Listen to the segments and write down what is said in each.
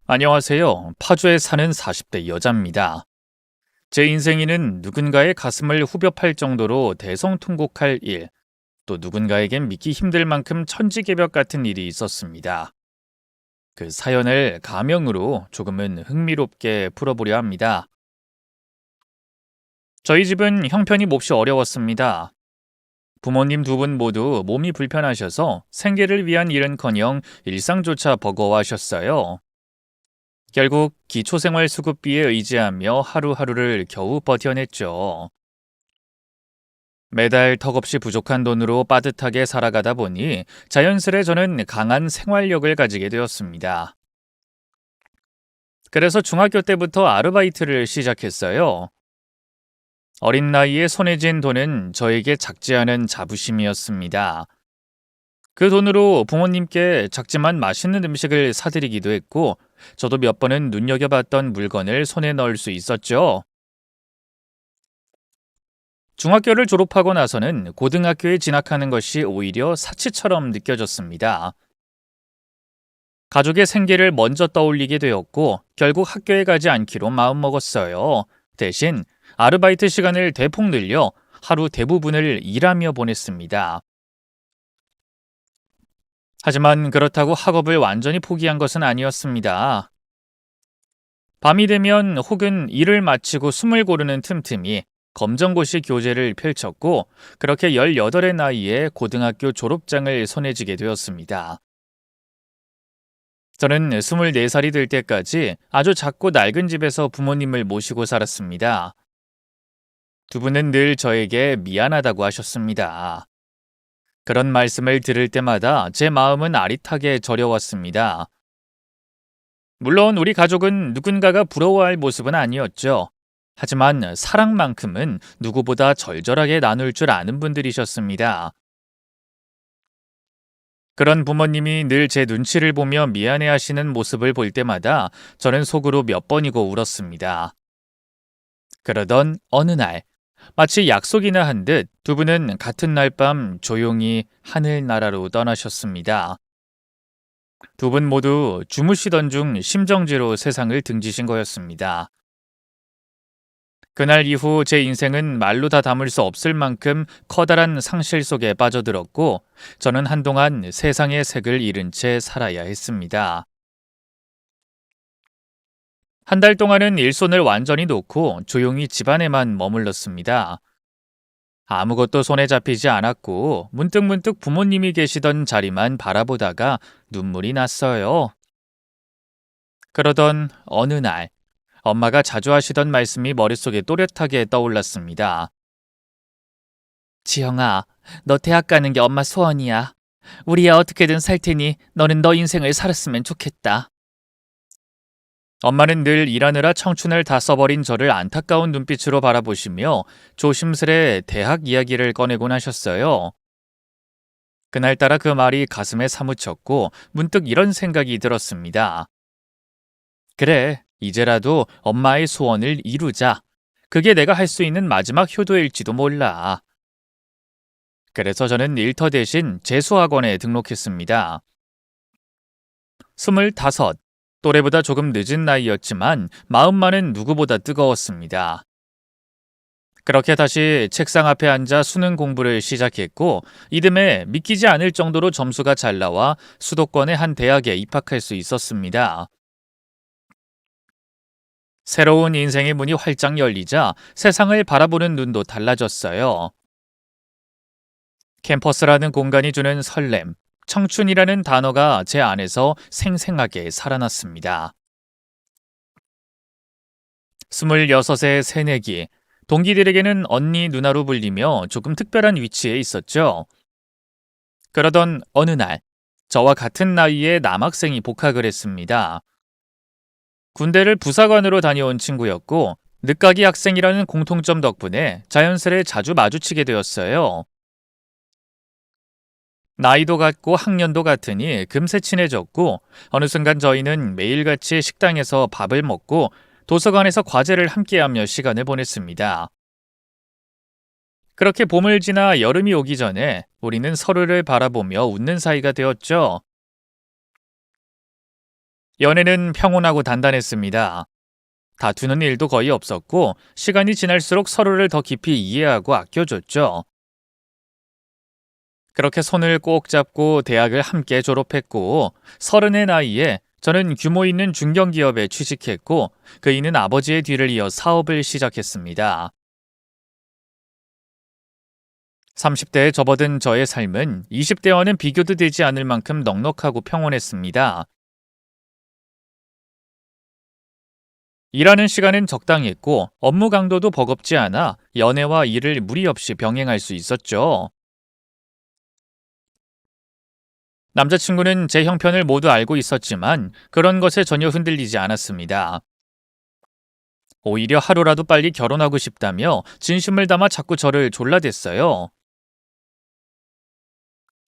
안녕하세요. 파주에 사는 40대 여자입니다. 제 인생에는 누군가의 가슴을 후벼 팔 정도로 대성통곡할 일, 또 누군가에겐 믿기 힘들 만큼 천지개벽 같은 일이 있었습니다. 그 사연을 가명으로 조금은 흥미롭게 풀어보려 합니다. 저희 집은 형편이 몹시 어려웠습니다. 부모님 두 분 모두 몸이 불편하셔서 생계를 위한 일은커녕 일상조차 버거워하셨어요. 결국 기초생활수급비에 의지하며 하루하루를 겨우 버텨냈죠. 매달 턱없이 부족한 돈으로 빠듯하게 살아가다 보니 자연스레 저는 강한 생활력을 가지게 되었습니다. 그래서 중학교 때부터 아르바이트를 시작했어요. 어린 나이에 손에 쥔 돈은 저에게 작지 않은 자부심이었습니다. 그 돈으로 부모님께 작지만 맛있는 음식을 사드리기도 했고, 저도 몇 번은 눈여겨봤던 물건을 손에 넣을 수 있었죠. 중학교를 졸업하고 나서는 고등학교에 진학하는 것이 오히려 사치처럼 느껴졌습니다. 가족의 생계를 먼저 떠올리게 되었고, 결국 학교에 가지 않기로 마음먹었어요. 대신 아르바이트 시간을 대폭 늘려 하루 대부분을 일하며 보냈습니다. 하지만 그렇다고 학업을 완전히 포기한 것은 아니었습니다. 밤이 되면 혹은 일을 마치고 숨을 고르는 틈틈이 검정고시 교재를 펼쳤고, 그렇게 18의 나이에 고등학교 졸업장을 손에 쥐게 되었습니다. 저는 24살이 될 때까지 아주 작고 낡은 집에서 부모님을 모시고 살았습니다. 두 분은 늘 저에게 미안하다고 하셨습니다. 그런 말씀을 들을 때마다 제 마음은 아릿하게 저려왔습니다. 물론 우리 가족은 누군가가 부러워할 모습은 아니었죠. 하지만 사랑만큼은 누구보다 절절하게 나눌 줄 아는 분들이셨습니다. 그런 부모님이 늘 제 눈치를 보며 미안해 하시는 모습을 볼 때마다 저는 속으로 몇 번이고 울었습니다. 그러던 어느 날, 마치 약속이나 한 듯 두 분은 같은 날 밤 조용히 하늘나라로 떠나셨습니다. 두 분 모두 주무시던 중 심정지로 세상을 등지신 거였습니다. 그날 이후 제 인생은 말로 다 담을 수 없을 만큼 커다란 상실 속에 빠져들었고, 저는 한동안 세상의 색을 잃은 채 살아야 했습니다. 한 달 동안은 일손을 완전히 놓고 조용히 집안에만 머물렀습니다. 아무것도 손에 잡히지 않았고, 문득문득 부모님이 계시던 자리만 바라보다가 눈물이 났어요. 그러던 어느 날, 엄마가 자주 하시던 말씀이 머릿속에 또렷하게 떠올랐습니다. 지영아, 너 대학 가는 게 엄마 소원이야. 우리 애 어떻게든 살 테니 너는 너 인생을 살았으면 좋겠다. 엄마는 늘 일하느라 청춘을 다 써버린 저를 안타까운 눈빛으로 바라보시며 조심스레 대학 이야기를 꺼내곤 하셨어요. 그날따라 그 말이 가슴에 사무쳤고 문득 이런 생각이 들었습니다. 그래, 이제라도 엄마의 소원을 이루자. 그게 내가 할 수 있는 마지막 효도일지도 몰라. 그래서 저는 일터 대신 재수학원에 등록했습니다. 25, 또래보다 조금 늦은 나이였지만 마음만은 누구보다 뜨거웠습니다. 그렇게 다시 책상 앞에 앉아 수능 공부를 시작했고, 이듬해 믿기지 않을 정도로 점수가 잘 나와 수도권의 한 대학에 입학할 수 있었습니다. 새로운 인생의 문이 활짝 열리자 세상을 바라보는 눈도 달라졌어요. 캠퍼스라는 공간이 주는 설렘, 청춘이라는 단어가 제 안에서 생생하게 살아났습니다. 26의 새내기, 동기들에게는 언니 누나로 불리며 조금 특별한 위치에 있었죠. 그러던 어느 날, 저와 같은 나이의 남학생이 복학을 했습니다. 군대를 부사관으로 다녀온 친구였고, 늦가기 학생이라는 공통점 덕분에 자연스레 자주 마주치게 되었어요. 나이도 같고 학년도 같으니 금세 친해졌고, 어느 순간 저희는 매일같이 식당에서 밥을 먹고 도서관에서 과제를 함께하며 시간을 보냈습니다. 그렇게 봄을 지나 여름이 오기 전에 우리는 서로를 바라보며 웃는 사이가 되었죠. 연애는 평온하고 단단했습니다. 다투는 일도 거의 없었고 시간이 지날수록 서로를 더 깊이 이해하고 아껴줬죠. 그렇게 손을 꼭 잡고 대학을 함께 졸업했고 30의 나이에 저는 규모 있는 중견기업에 취직했고 그이는 아버지의 뒤를 이어 사업을 시작했습니다. 30대에 접어든 저의 삶은 20대와는 비교도 되지 않을 만큼 넉넉하고 평온했습니다. 일하는 시간은 적당했고 업무 강도도 버겁지 않아 연애와 일을 무리 없이 병행할 수 있었죠. 남자친구는 제 형편을 모두 알고 있었지만 그런 것에 전혀 흔들리지 않았습니다. 오히려 하루라도 빨리 결혼하고 싶다며 진심을 담아 자꾸 저를 졸라댔어요.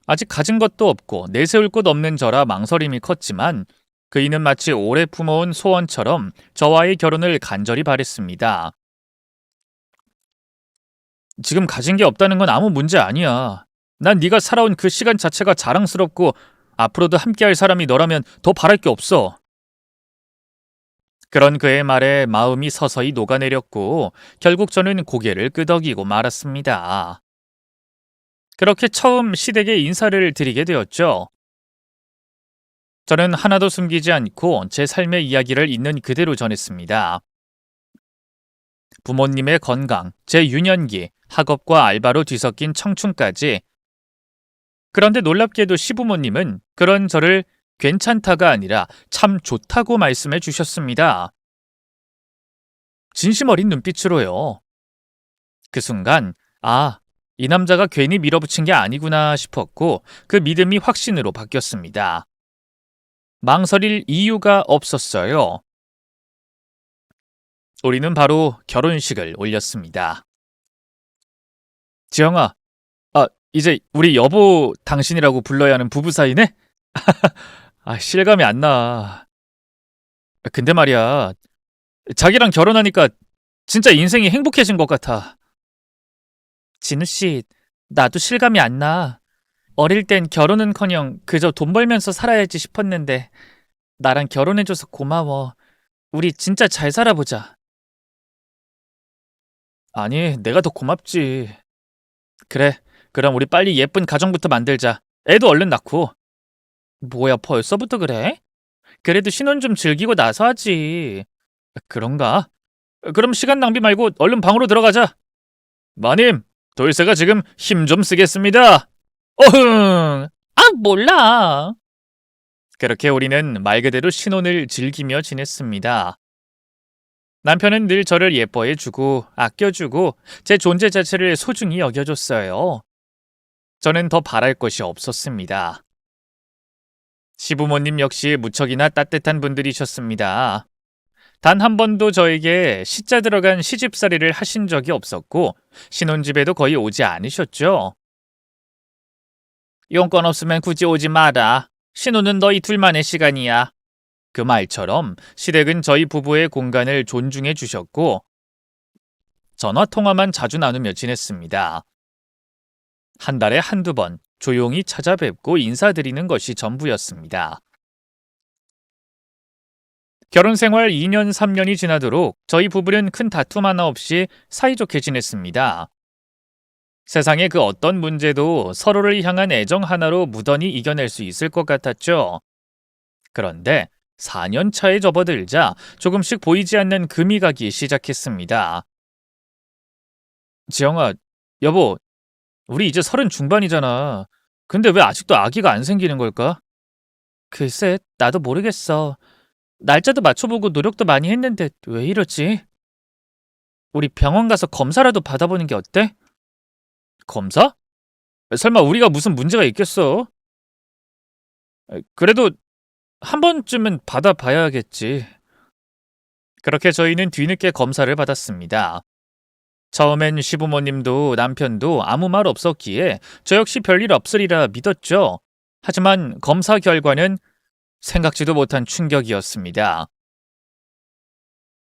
아직 가진 것도 없고 내세울 곳 없는 저라 망설임이 컸지만 그이는 마치 오래 품어온 소원처럼 저와의 결혼을 간절히 바랬습니다. 지금 가진 게 없다는 건 아무 문제 아니야. 난 네가 살아온 그 시간 자체가 자랑스럽고 앞으로도 함께할 사람이 너라면 더 바랄 게 없어. 그런 그의 말에 마음이 서서히 녹아내렸고 결국 저는 고개를 끄덕이고 말았습니다. 그렇게 처음 시댁에 인사를 드리게 되었죠. 저는 하나도 숨기지 않고 제 삶의 이야기를 있는 그대로 전했습니다. 부모님의 건강, 제 유년기, 학업과 알바로 뒤섞인 청춘까지. 그런데 놀랍게도 시부모님은 그런 저를 괜찮다가 아니라 참 좋다고 말씀해 주셨습니다. 진심 어린 눈빛으로요. 그 순간, 아, 이 남자가 괜히 밀어붙인 게 아니구나 싶었고 그 믿음이 확신으로 바뀌었습니다. 망설일 이유가 없었어요. 우리는 바로 결혼식을 올렸습니다. 지영아, 이제 우리 여보 당신이라고 불러야 하는 부부 사이네? 실감이 안 나. 근데 말이야, 자기랑 결혼하니까 진짜 인생이 행복해진 것 같아. 진우 씨, 나도 실감이 안 나. 어릴 땐 결혼은커녕 그저 돈 벌면서 살아야지 싶었는데 나랑 결혼해줘서 고마워. 우리 진짜 잘 살아보자. 아니, 내가 더 고맙지. 그래, 그럼 우리 빨리 예쁜 가정부터 만들자. 애도 얼른 낳고. 뭐야, 벌써부터 그래? 그래도 신혼 좀 즐기고 나서 하지. 그런가? 그럼 시간 낭비 말고 얼른 방으로 들어가자. 마님, 돌쇠가 지금 힘 좀 쓰겠습니다. 어흥! 몰라. 그렇게 우리는 말 그대로 신혼을 즐기며 지냈습니다. 남편은 늘 저를 예뻐해주고 아껴주고 제 존재 자체를 소중히 여겨줬어요. 저는 더 바랄 것이 없었습니다. 시부모님 역시 무척이나 따뜻한 분들이셨습니다. 단 한 번도 저에게 시자 들어간 시집살이를 하신 적이 없었고 신혼집에도 거의 오지 않으셨죠. 용건 없으면 굳이 오지 마라. 신혼은 너희 둘만의 시간이야. 그 말처럼 시댁은 저희 부부의 공간을 존중해 주셨고 전화 통화만 자주 나누며 지냈습니다. 한 달에 한두 번 조용히 찾아뵙고 인사드리는 것이 전부였습니다. 결혼 생활 2년, 3년이 지나도록 저희 부부는 큰 다툼 하나 없이 사이좋게 지냈습니다. 세상의 그 어떤 문제도 서로를 향한 애정 하나로 무던히 이겨낼 수 있을 것 같았죠. 그런데 4년 차에 접어들자 조금씩 보이지 않는 금이 가기 시작했습니다. 지영아, 여보, 우리 이제 30 중반이잖아. 근데 왜 아직도 아기가 안 생기는 걸까? 글쎄, 나도 모르겠어. 날짜도 맞춰보고 노력도 많이 했는데 왜 이러지? 우리 병원 가서 검사라도 받아보는 게 어때? 검사? 설마 우리가 무슨 문제가 있겠어? 그래도 한 번쯤은 받아봐야겠지. 그렇게 저희는 뒤늦게 검사를 받았습니다. 처음엔 시부모님도 남편도 아무 말 없었기에 저 역시 별일 없으리라 믿었죠. 하지만 검사 결과는 생각지도 못한 충격이었습니다.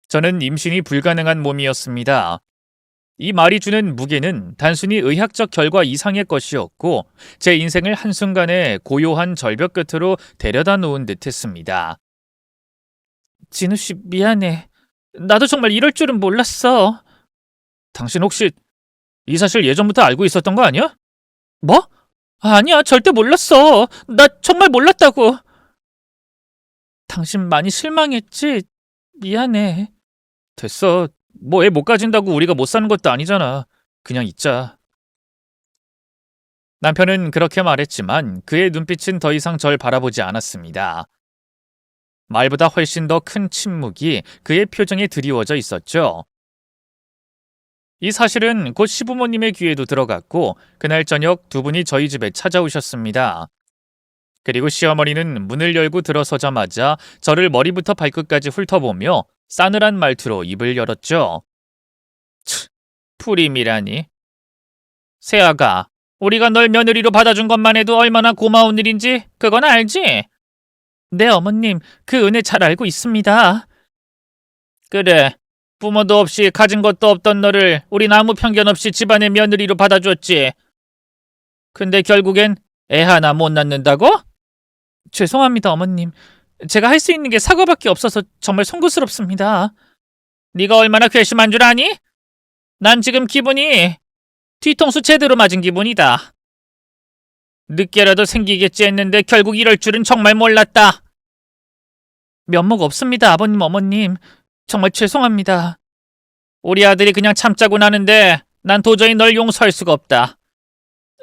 저는 임신이 불가능한 몸이었습니다. 이 말이 주는 무게는 단순히 의학적 결과 이상의 것이었고 제 인생을 한순간에 고요한 절벽 끝으로 데려다 놓은 듯 했습니다. 진우 씨, 미안해. 나도 정말 이럴 줄은 몰랐어. 당신 혹시 이 사실 예전부터 알고 있었던 거 아니야? 뭐? 아니야, 절대 몰랐어. 나 정말 몰랐다고. 당신 많이 실망했지? 미안해. 됐어. 뭐 애 못 가진다고 우리가 못 사는 것도 아니잖아. 그냥 있자. 남편은 그렇게 말했지만 그의 눈빛은 더 이상 절 바라보지 않았습니다. 말보다 훨씬 더 큰 침묵이 그의 표정에 드리워져 있었죠. 이 사실은 곧 시부모님의 귀에도 들어갔고 그날 저녁 두 분이 저희 집에 찾아오셨습니다. 그리고 시어머니는 문을 열고 들어서자마자 저를 머리부터 발끝까지 훑어보며 싸늘한 말투로 입을 열었죠. 치, 프림이라니. 세아가, 우리가 널 며느리로 받아준 것만 해도 얼마나 고마운 일인지 그건 알지? 네, 어머님, 그 은혜 잘 알고 있습니다. 그래, 부모도 없이 가진 것도 없던 너를 우린 아무 편견 없이 집안의 며느리로 받아줬지. 근데 결국엔 애 하나 못 낳는다고? 죄송합니다, 어머님. 제가 할 수 있는 게 사과밖에 없어서 정말 송구스럽습니다. 네가 얼마나 괘씸한 줄 아니? 난 지금 기분이 뒤통수 제대로 맞은 기분이다. 늦게라도 생기겠지 했는데 결국 이럴 줄은 정말 몰랐다. 면목 없습니다, 아버님, 어머님. 정말 죄송합니다. 우리 아들이 그냥 참자고 나는데 난 도저히 널 용서할 수가 없다.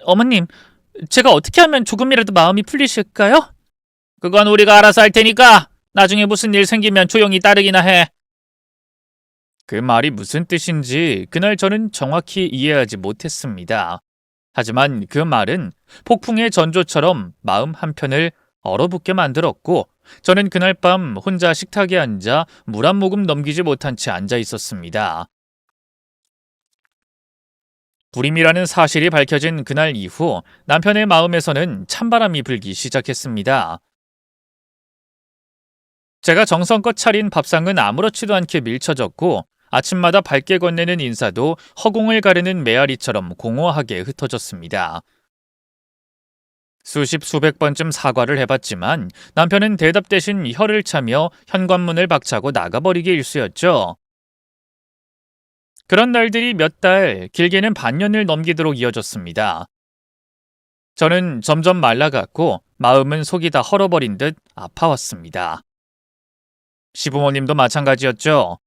어머님, 제가 어떻게 하면 조금이라도 마음이 풀리실까요? 그건 우리가 알아서 할 테니까 나중에 무슨 일 생기면 조용히 따르기나 해. 그 말이 무슨 뜻인지 그날 저는 정확히 이해하지 못했습니다. 하지만 그 말은 폭풍의 전조처럼 마음 한편을 얼어붙게 만들었고 저는 그날 밤 혼자 식탁에 앉아 물 한 모금 넘기지 못한 채 앉아 있었습니다. 불임이라는 사실이 밝혀진 그날 이후 남편의 마음에서는 찬바람이 불기 시작했습니다. 제가 정성껏 차린 밥상은 아무렇지도 않게 밀쳐졌고 아침마다 밝게 건네는 인사도 허공을 가르는 메아리처럼 공허하게 흩어졌습니다. 수십 수백 번쯤 사과를 해봤지만 남편은 대답 대신 혀를 차며 현관문을 박차고 나가버리기 일쑤였죠. 그런 날들이 몇 달, 길게는 반년을 넘기도록 이어졌습니다. 저는 점점 말라갔고 마음은 속이 다 헐어버린 듯 아파왔습니다. 시부모님도 마찬가지였죠.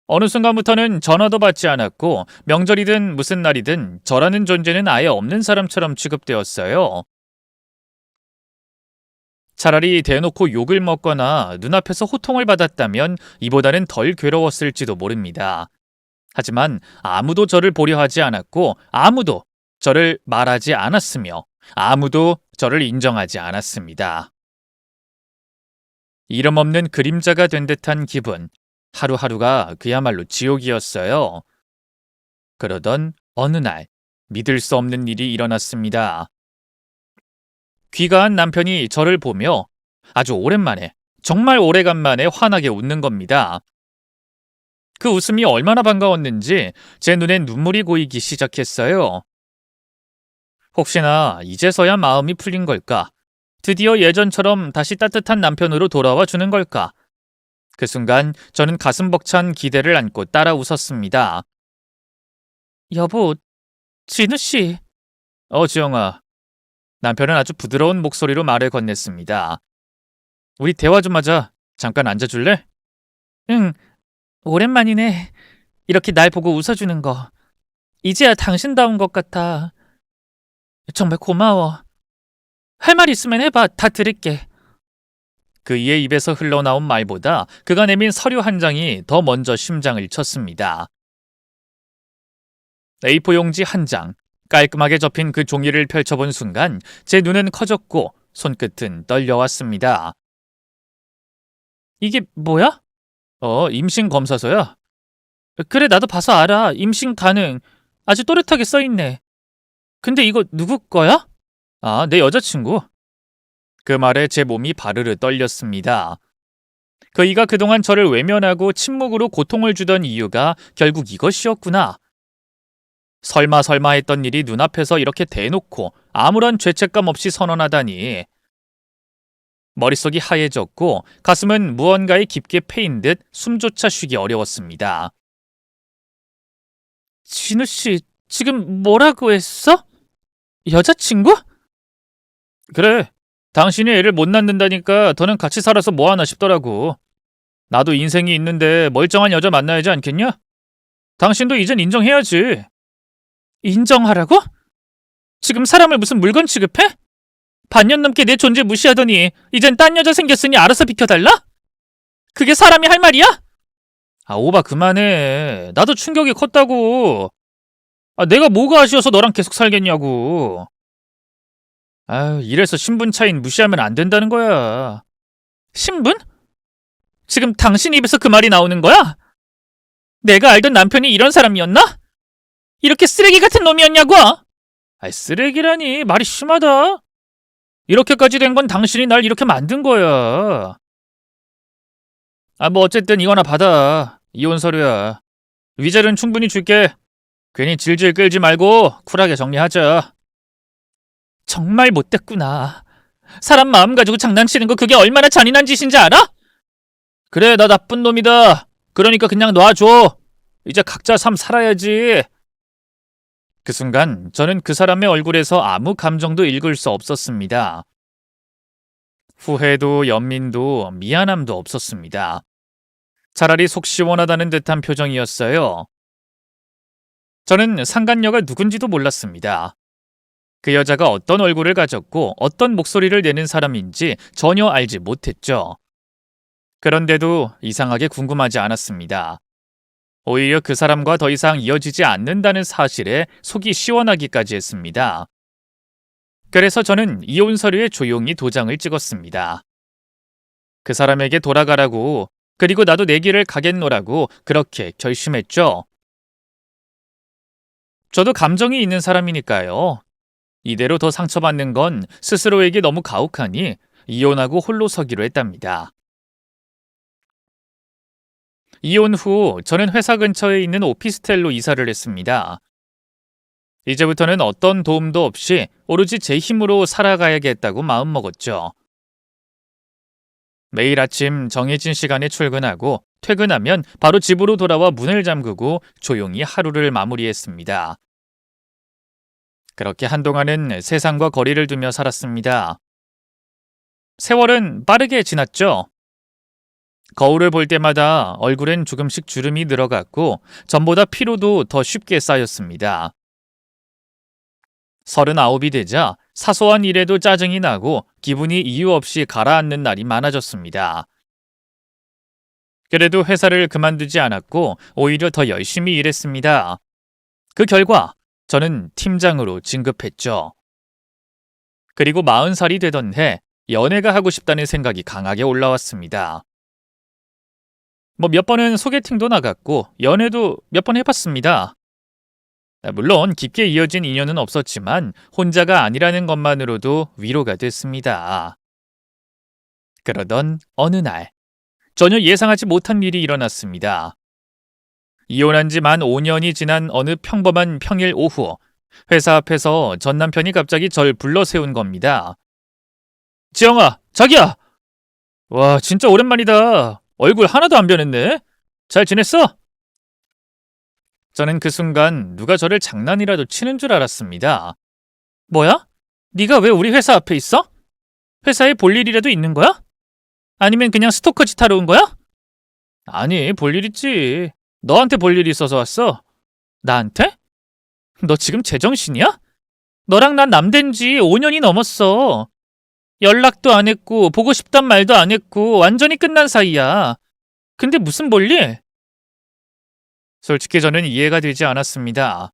어느 순간부터는 전화도 받지 않았고 명절이든 무슨 날이든 저라는 존재는 아예 없는 사람처럼 취급되었어요. 차라리 대놓고 욕을 먹거나 눈앞에서 호통을 받았다면 이보다는 덜 괴로웠을지도 모릅니다. 하지만 아무도 저를 보려하지 않았고 아무도 저를 말하지 않았으며 아무도 저를 인정하지 않았습니다. 이름 없는 그림자가 된 듯한 기분, 하루하루가 그야말로 지옥이었어요. 그러던 어느 날 믿을 수 없는 일이 일어났습니다. 귀가한 남편이 저를 보며 아주 오랜만에, 정말 오래간만에 환하게 웃는 겁니다. 그 웃음이 얼마나 반가웠는지 제 눈엔 눈물이 고이기 시작했어요. 혹시나 이제서야 마음이 풀린 걸까? 드디어 예전처럼 다시 따뜻한 남편으로 돌아와 주는 걸까? 그 순간 저는 가슴 벅찬 기대를 안고 따라 웃었습니다. 여보, 진우 씨. 지영아. 남편은 아주 부드러운 목소리로 말을 건넸습니다. 우리 대화 좀 하자. 잠깐 앉아줄래? 응, 오랜만이네. 이렇게 날 보고 웃어주는 거. 이제야 당신다운 것 같아. 정말 고마워. 할 말 있으면 해봐. 다 들을게. 그이의 입에서 흘러나온 말보다 그가 내민 서류 한 장이 더 먼저 심장을 쳤습니다. A4 용지 한 장, 깔끔하게 접힌 그 종이를 펼쳐본 순간 제 눈은 커졌고 손끝은 떨려왔습니다. 이게 뭐야? 임신 검사서야. 그래, 나도 봐서 알아. 임신 가능. 아주 또렷하게 써있네. 근데 이거 누구 거야? 아, 내 여자친구. 그 말에 제 몸이 바르르 떨렸습니다. 그이가 그동안 저를 외면하고 침묵으로 고통을 주던 이유가 결국 이것이었구나. 설마 했던 일이 눈앞에서 이렇게 대놓고 아무런 죄책감 없이 선언하다니. 머릿속이 하얘졌고 가슴은 무언가에 깊게 패인 듯 숨조차 쉬기 어려웠습니다. 진우 씨, 지금 뭐라고 했어? 여자친구? 그래. 당신이 애를 못 낳는다니까 더는 같이 살아서 뭐하나 싶더라고. 나도 인생이 있는데 멀쩡한 여자 만나야지 않겠냐? 당신도 이젠 인정해야지. 인정하라고? 지금 사람을 무슨 물건 취급해? 반년 넘게 내 존재 무시하더니 이젠 딴 여자 생겼으니 알아서 비켜달라? 그게 사람이 할 말이야? 오바 그만해. 나도 충격이 컸다고. 내가 뭐가 아쉬워서 너랑 계속 살겠냐고. 이래서 신분 차이는 무시하면 안 된다는 거야. 신분? 지금 당신 입에서 그 말이 나오는 거야? 내가 알던 남편이 이런 사람이었나? 이렇게 쓰레기 같은 놈이었냐고? 쓰레기라니 말이 심하다. 이렇게까지 된 건 당신이 날 이렇게 만든 거야. 뭐 어쨌든 이거나 받아. 이혼 서류야. 위자료는 충분히 줄게. 괜히 질질 끌지 말고 쿨하게 정리하자. 정말 못됐구나. 사람 마음 가지고 장난치는 거 그게 얼마나 잔인한 짓인지 알아? 그래, 나 나쁜 놈이다. 그러니까 그냥 놔줘. 이제 각자 삶 살아야지. 그 순간 저는 그 사람의 얼굴에서 아무 감정도 읽을 수 없었습니다. 후회도 연민도 미안함도 없었습니다. 차라리 속 시원하다는 듯한 표정이었어요. 저는 상간녀가 누군지도 몰랐습니다. 그 여자가 어떤 얼굴을 가졌고 어떤 목소리를 내는 사람인지 전혀 알지 못했죠. 그런데도 이상하게 궁금하지 않았습니다. 오히려 그 사람과 더 이상 이어지지 않는다는 사실에 속이 시원하기까지 했습니다. 그래서 저는 이혼 서류에 조용히 도장을 찍었습니다. 그 사람에게 돌아가라고, 그리고 나도 내 길을 가겠노라고 그렇게 결심했죠. 저도 감정이 있는 사람이니까요. 이대로 더 상처받는 건 스스로에게 너무 가혹하니 이혼하고 홀로 서기로 했답니다. 이혼 후 저는 회사 근처에 있는 오피스텔로 이사를 했습니다. 이제부터는 어떤 도움도 없이 오로지 제 힘으로 살아가야겠다고 마음먹었죠. 매일 아침 정해진 시간에 출근하고 퇴근하면 바로 집으로 돌아와 문을 잠그고 조용히 하루를 마무리했습니다. 그렇게 한동안은 세상과 거리를 두며 살았습니다. 세월은 빠르게 지났죠. 거울을 볼 때마다 얼굴엔 조금씩 주름이 늘어갔고 전보다 피로도 더 쉽게 쌓였습니다. 39이 되자 사소한 일에도 짜증이 나고 기분이 이유 없이 가라앉는 날이 많아졌습니다. 그래도 회사를 그만두지 않았고 오히려 더 열심히 일했습니다. 그 결과 저는 팀장으로 진급했죠. 그리고 40살이 되던 해 연애가 하고 싶다는 생각이 강하게 올라왔습니다. 몇 번은 소개팅도 나갔고 연애도 몇 번 해봤습니다. 물론 깊게 이어진 인연은 없었지만 혼자가 아니라는 것만으로도 위로가 됐습니다. 그러던 어느 날 전혀 예상하지 못한 일이 일어났습니다. 이혼한 지 만 5년이 지난 어느 평범한 평일 오후 회사 앞에서 전 남편이 갑자기 절 불러 세운 겁니다. 지영아, 자기야! 와, 진짜 오랜만이다. 얼굴 하나도 안 변했네. 잘 지냈어? 저는 그 순간 누가 저를 장난이라도 치는 줄 알았습니다. 뭐야? 네가 왜 우리 회사 앞에 있어? 회사에 볼 일이라도 있는 거야? 아니면 그냥 스토커 짓 하러 온 거야? 아니, 볼 일 있지. 너한테 볼 일이 있어서 왔어. 나한테? 너 지금 제정신이야? 너랑 난 남된 지 5년이 넘었어. 연락도 안 했고 보고 싶단 말도 안 했고 완전히 끝난 사이야. 근데 무슨 볼일? 솔직히 저는 이해가 되지 않았습니다.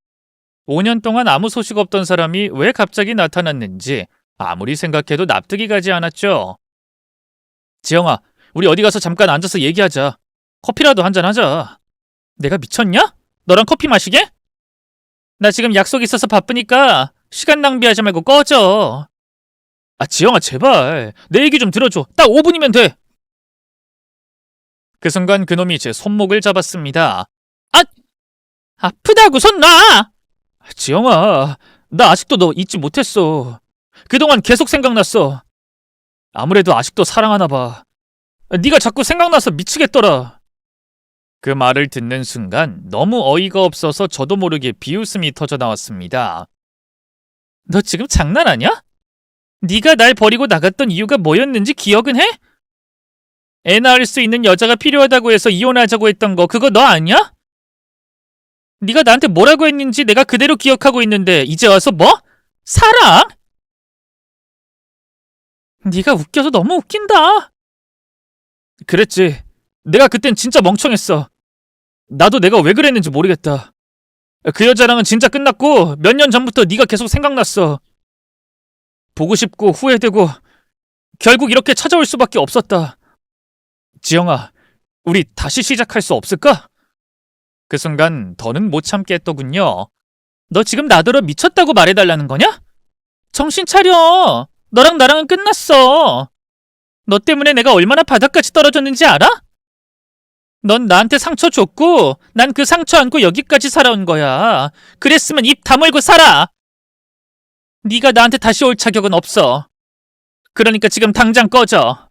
5년 동안 아무 소식 없던 사람이 왜 갑자기 나타났는지 아무리 생각해도 납득이 가지 않았죠. 지영아, 우리 어디 가서 잠깐 앉아서 얘기하자. 커피라도 한잔하자. 내가 미쳤냐? 너랑 커피 마시게? 나 지금 약속 있어서 바쁘니까 시간 낭비하지 말고 꺼져. 지영아, 제발 내 얘기 좀 들어줘. 딱 5분이면 돼. 그 순간 그놈이 제 손목을 잡았습니다. 아프다고 손 놔! 지영아, 나 아직도 너 잊지 못했어. 그동안 계속 생각났어. 아무래도 아직도 사랑하나 봐. 네가 자꾸 생각나서 미치겠더라. 그 말을 듣는 순간 너무 어이가 없어서 저도 모르게 비웃음이 터져 나왔습니다. 너 지금 장난하냐? 네가 날 버리고 나갔던 이유가 뭐였는지 기억은 해? 애 낳을 수 있는 여자가 필요하다고 해서 이혼하자고 했던 거 그거 너 아니야? 네가 나한테 뭐라고 했는지 내가 그대로 기억하고 있는데 이제 와서 뭐? 사랑? 네가 웃겨서 너무 웃긴다. 그랬지. 내가 그땐 진짜 멍청했어. 나도 내가 왜 그랬는지 모르겠다. 그 여자랑은 진짜 끝났고 몇 년 전부터 네가 계속 생각났어. 보고 싶고 후회되고 결국 이렇게 찾아올 수밖에 없었다. 지영아, 우리 다시 시작할 수 없을까? 그 순간 더는 못 참겠더군요. 너 지금 나더러 미쳤다고 말해달라는 거냐? 정신 차려. 너랑 나랑은 끝났어. 너 때문에 내가 얼마나 바닥까지 떨어졌는지 알아? 넌 나한테 상처 줬고 난 그 상처 안고 여기까지 살아온 거야. 그랬으면 입 다물고 살아. 네가 나한테 다시 올 자격은 없어. 그러니까 지금 당장 꺼져.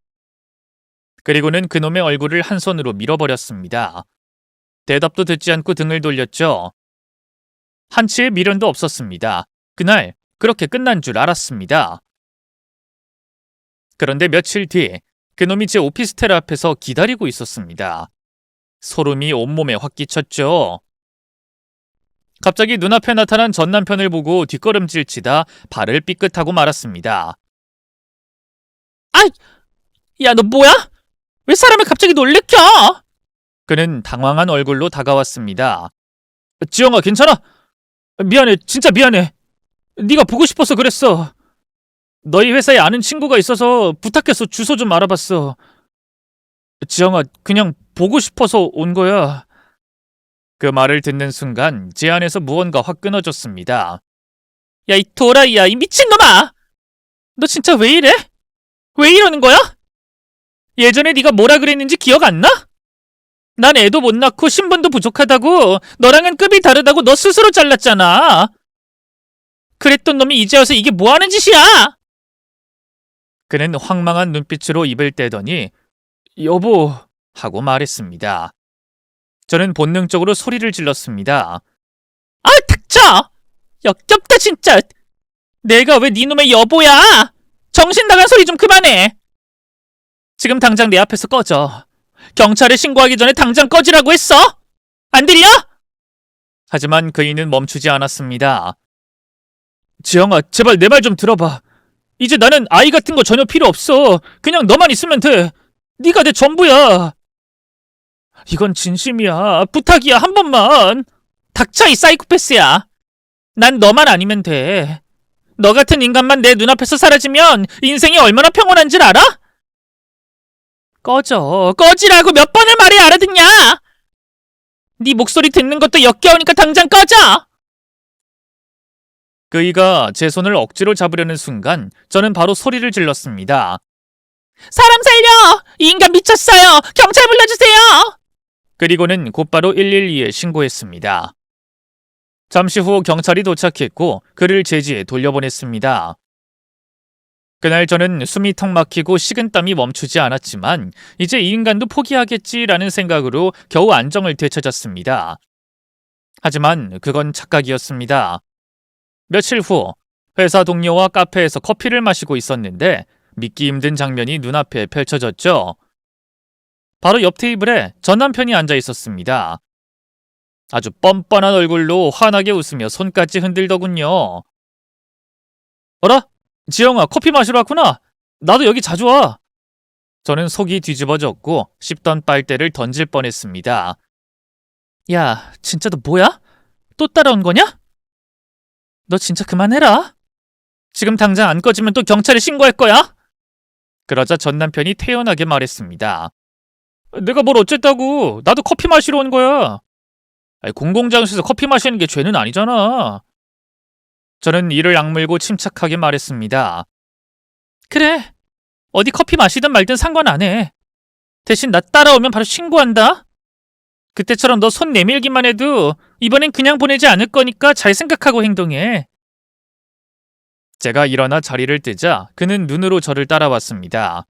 그리고는 그놈의 얼굴을 한 손으로 밀어버렸습니다. 대답도 듣지 않고 등을 돌렸죠. 한치의 미련도 없었습니다. 그날 그렇게 끝난 줄 알았습니다. 그런데 며칠 뒤 그놈이 제 오피스텔 앞에서 기다리고 있었습니다. 소름이 온몸에 확 끼쳤죠. 갑자기 눈앞에 나타난 전 남편을 보고 뒷걸음질치다 발을 삐끗하고 말았습니다. 아이! 야, 너 뭐야? 왜 사람을 갑자기 놀래켜? 그는 당황한 얼굴로 다가왔습니다. 지영아, 괜찮아? 미안해, 진짜 미안해. 네가 보고 싶어서 그랬어. 너희 회사에 아는 친구가 있어서 부탁해서 주소 좀 알아봤어. 지영아, 그냥 보고 싶어서 온 거야. 그 말을 듣는 순간 제 안에서 무언가 확 끊어졌습니다. 야, 이 도라이야, 이 미친놈아! 너 진짜 왜 이래? 왜 이러는 거야? 예전에 네가 뭐라 그랬는지 기억 안 나? 난 애도 못 낳고 신분도 부족하다고 너랑은 급이 다르다고 너 스스로 잘랐잖아. 그랬던 놈이 이제 와서 이게 뭐하는 짓이야? 그는 황망한 눈빛으로 입을 떼더니 여보 하고 말했습니다. 저는 본능적으로 소리를 질렀습니다. 아, 닥쳐! 역겹다 진짜. 내가 왜 네 놈의 여보야? 정신 나간 소리 좀 그만해. 지금 당장 내 앞에서 꺼져. 경찰에 신고하기 전에 당장 꺼지라고 했어? 안 들려? 하지만 그이는 멈추지 않았습니다. 지영아, 제발 내 말 좀 들어봐. 이제 나는 아이 같은 거 전혀 필요 없어. 그냥 너만 있으면 돼. 네가 내 전부야. 이건 진심이야. 부탁이야, 한 번만. 닥쳐, 이 사이코패스야. 난 너만 아니면 돼. 너 같은 인간만 내 눈앞에서 사라지면 인생이 얼마나 평온한 줄 알아? 꺼져. 꺼지라고 몇 번을 말해야 알아듣냐? 네 목소리 듣는 것도 역겨우니까 당장 꺼져! 그이가 제 손을 억지로 잡으려는 순간 저는 바로 소리를 질렀습니다. 사람 살려! 이 인간 미쳤어요! 경찰 불러주세요! 그리고는 곧바로 112에 신고했습니다. 잠시 후 경찰이 도착했고 그를 제지에 돌려보냈습니다. 그날 저는 숨이 턱 막히고 식은땀이 멈추지 않았지만 이제 이 인간도 포기하겠지라는 생각으로 겨우 안정을 되찾았습니다. 하지만 그건 착각이었습니다. 며칠 후 회사 동료와 카페에서 커피를 마시고 있었는데 믿기 힘든 장면이 눈앞에 펼쳐졌죠. 바로 옆 테이블에 전 남편이 앉아 있었습니다. 아주 뻔뻔한 얼굴로 환하게 웃으며 손까지 흔들더군요. 어라? 지영아, 커피 마시러 왔구나. 나도 여기 자주 와. 저는 속이 뒤집어졌고 씹던 빨대를 던질 뻔했습니다. 야, 진짜 너 뭐야? 또 따라온 거냐? 너 진짜 그만해라. 지금 당장 안 꺼지면 또 경찰에 신고할 거야. 그러자 전 남편이 태연하게 말했습니다. 내가 뭘 어쨌다고. 나도 커피 마시러 온 거야. 공공장소에서 커피 마시는 게 죄는 아니잖아. 저는 이를 악물고 침착하게 말했습니다. 그래. 어디 커피 마시든 말든 상관 안 해. 대신 나 따라오면 바로 신고한다. 그때처럼 너 손 내밀기만 해도 이번엔 그냥 보내지 않을 거니까 잘 생각하고 행동해. 제가 일어나 자리를 뜨자 그는 눈으로 저를 따라왔습니다.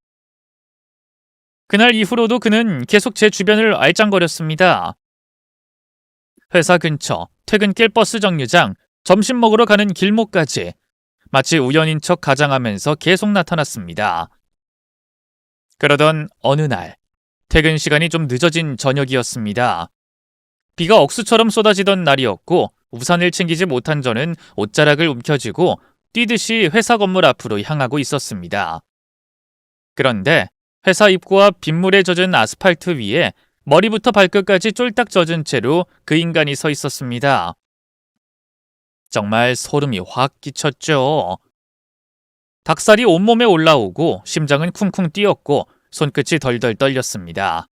그날 이후로도 그는 계속 제 주변을 알짱거렸습니다. 회사 근처, 퇴근길 버스 정류장, 점심 먹으러 가는 길목까지 마치 우연인 척 가장하면서 계속 나타났습니다. 그러던 어느 날, 퇴근 시간이 좀 늦어진 저녁이었습니다. 비가 억수처럼 쏟아지던 날이었고 우산을 챙기지 못한 저는 옷자락을 움켜쥐고 뛰듯이 회사 건물 앞으로 향하고 있었습니다. 그런데 회사 입구와 빗물에 젖은 아스팔트 위에 머리부터 발끝까지 쫄딱 젖은 채로 그 인간이 서 있었습니다. 정말 소름이 확 끼쳤죠. 닭살이 온몸에 올라오고 심장은 쿵쿵 뛰었고 손끝이 덜덜 떨렸습니다.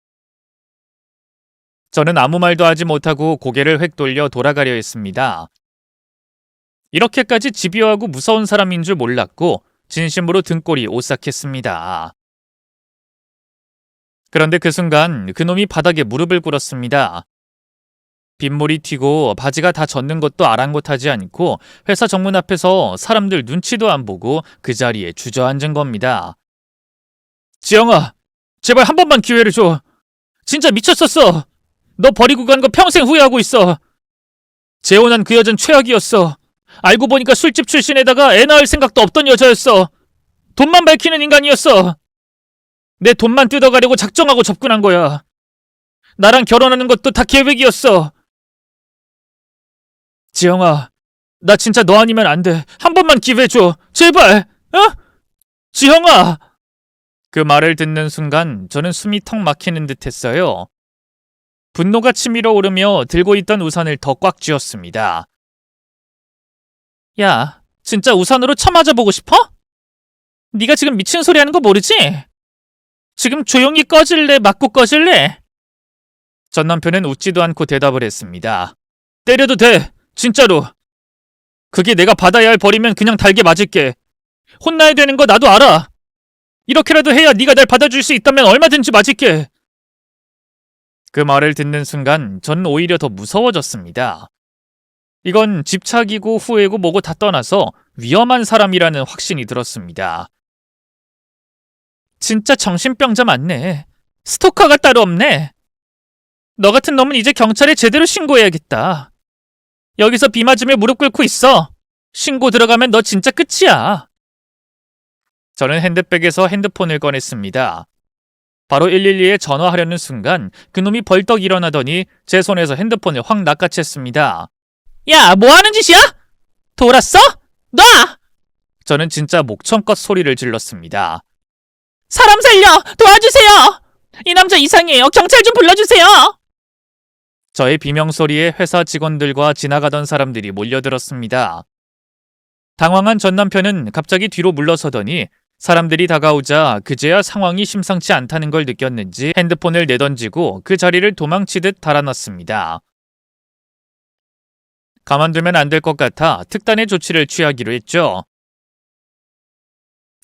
저는 아무 말도 하지 못하고 고개를 획 돌려 돌아가려 했습니다. 이렇게까지 집요하고 무서운 사람인 줄 몰랐고 진심으로 등골이 오싹했습니다. 그런데 그 순간 그놈이 바닥에 무릎을 꿇었습니다. 빗물이 튀고 바지가 다 젖는 것도 아랑곳하지 않고 회사 정문 앞에서 사람들 눈치도 안 보고 그 자리에 주저앉은 겁니다. 지영아, 제발 한 번만 기회를 줘. 진짜 미쳤었어. 너 버리고 간 거 평생 후회하고 있어. 재혼한 그 여잔 최악이었어. 알고 보니까 술집 출신에다가 애 낳을 생각도 없던 여자였어. 돈만 밝히는 인간이었어. 내 돈만 뜯어가려고 작정하고 접근한 거야. 나랑 결혼하는 것도 다 계획이었어. 지영아, 나 진짜 너 아니면 안 돼. 한 번만 기회 줘. 제발. 어? 지영아! 그 말을 듣는 순간 저는 숨이 턱 막히는 듯 했어요. 분노가 치밀어 오르며 들고 있던 우산을 더 꽉 쥐었습니다. 야, 진짜 우산으로 쳐맞아 보고 싶어? 네가 지금 미친 소리 하는 거 모르지? 지금 조용히 꺼질래, 맞고 꺼질래? 전 남편은 웃지도 않고 대답을 했습니다. 때려도 돼, 진짜로. 그게 내가 받아야 할 벌이면 그냥 달게 맞을게. 혼나야 되는 거 나도 알아. 이렇게라도 해야 네가 날 받아줄 수 있다면 얼마든지 맞을게. 그 말을 듣는 순간 저는 오히려 더 무서워졌습니다. 이건 집착이고 후회고 뭐고 다 떠나서 위험한 사람이라는 확신이 들었습니다. 진짜 정신병자 맞네. 스토커가 따로 없네. 너 같은 놈은 이제 경찰에 제대로 신고해야겠다. 여기서 비 맞으며 무릎 꿇고 있어. 신고 들어가면 너 진짜 끝이야. 저는 핸드백에서 핸드폰을 꺼냈습니다. 바로 112에 전화하려는 순간 그놈이 벌떡 일어나더니 제 손에서 핸드폰을 확 낚아챘습니다. 야, 뭐하는 짓이야? 돌았어? 놔! 저는 진짜 목청껏 소리를 질렀습니다. 사람 살려! 도와주세요! 이 남자 이상해요. 경찰 좀 불러주세요! 저의 비명소리에 회사 직원들과 지나가던 사람들이 몰려들었습니다. 당황한 전 남편은 갑자기 뒤로 물러서더니 사람들이 다가오자 그제야 상황이 심상치 않다는 걸 느꼈는지 핸드폰을 내던지고 그 자리를 도망치듯 달아났습니다. 가만두면 안 될 것 같아 특단의 조치를 취하기로 했죠.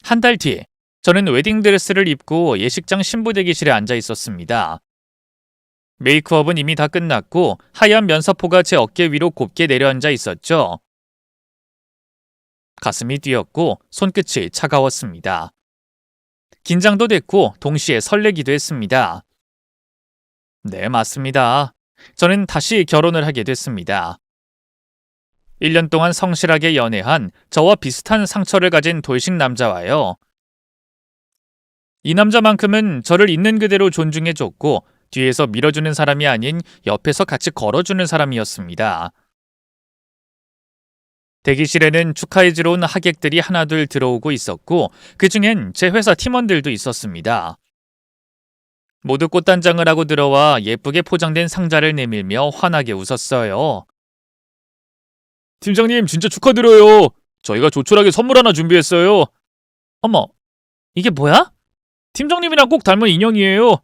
한 달 뒤, 저는 웨딩드레스를 입고 예식장 신부 대기실에 앉아 있었습니다. 메이크업은 이미 다 끝났고 하얀 면사포가 제 어깨 위로 곱게 내려앉아 있었죠. 가슴이 뛰었고 손끝이 차가웠습니다. 긴장도 됐고 동시에 설레기도 했습니다. 네, 맞습니다. 저는 다시 결혼을 하게 됐습니다. 1년 동안 성실하게 연애한 저와 비슷한 상처를 가진 돌식 남자와요. 이 남자만큼은 저를 있는 그대로 존중해줬고 뒤에서 밀어주는 사람이 아닌 옆에서 같이 걸어주는 사람이었습니다. 대기실에는 축하해주러 온 하객들이 하나둘 들어오고 있었고 그 중엔 제 회사 팀원들도 있었습니다. 모두 꽃단장을 하고 들어와 예쁘게 포장된 상자를 내밀며 환하게 웃었어요. 팀장님, 진짜 축하드려요. 저희가 조촐하게 선물 하나 준비했어요. 어머, 이게 뭐야? 팀장님이랑 꼭 닮은 인형이에요.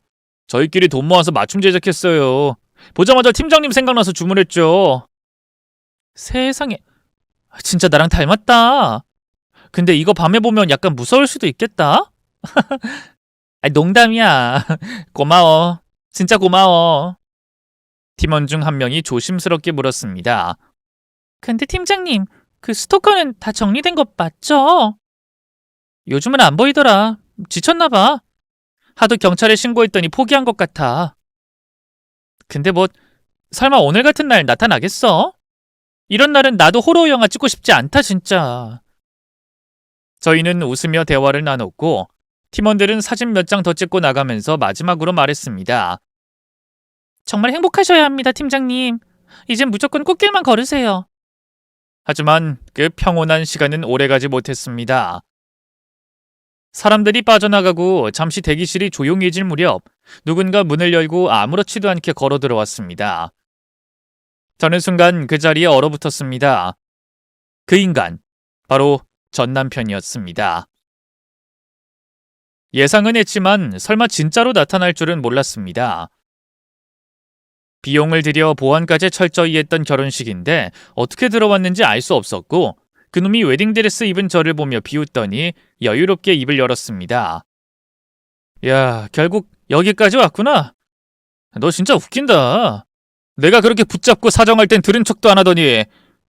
저희끼리 돈 모아서 맞춤 제작했어요. 보자마자 팀장님 생각나서 주문했죠. 세상에, 진짜 나랑 닮았다. 근데 이거 밤에 보면 약간 무서울 수도 있겠다. 농담이야. 고마워. 진짜 고마워. 팀원 중 한 명이 조심스럽게 물었습니다. 근데 팀장님, 그 스토커는 다 정리된 거 맞죠? 요즘은 안 보이더라. 지쳤나 봐. 하도 경찰에 신고했더니 포기한 것 같아. 근데 뭐 설마 오늘 같은 날 나타나겠어? 이런 날은 나도 호러 영화 찍고 싶지 않다 진짜. 저희는 웃으며 대화를 나눴고 팀원들은 사진 몇 장 더 찍고 나가면서 마지막으로 말했습니다. 정말 행복하셔야 합니다, 팀장님. 이젠 무조건 꽃길만 걸으세요. 하지만 그 평온한 시간은 오래가지 못했습니다. 사람들이 빠져나가고 잠시 대기실이 조용해질 무렵 누군가 문을 열고 아무렇지도 않게 걸어 들어왔습니다. 저는 순간 그 자리에 얼어붙었습니다. 그 인간, 바로 전 남편이었습니다. 예상은 했지만 설마 진짜로 나타날 줄은 몰랐습니다. 비용을 들여 보안까지 철저히 했던 결혼식인데 어떻게 들어왔는지 알 수 없었고 그놈이 웨딩드레스 입은 저를 보며 비웃더니 여유롭게 입을 열었습니다. 야, 결국 여기까지 왔구나. 너 진짜 웃긴다. 내가 그렇게 붙잡고 사정할 땐 들은 척도 안 하더니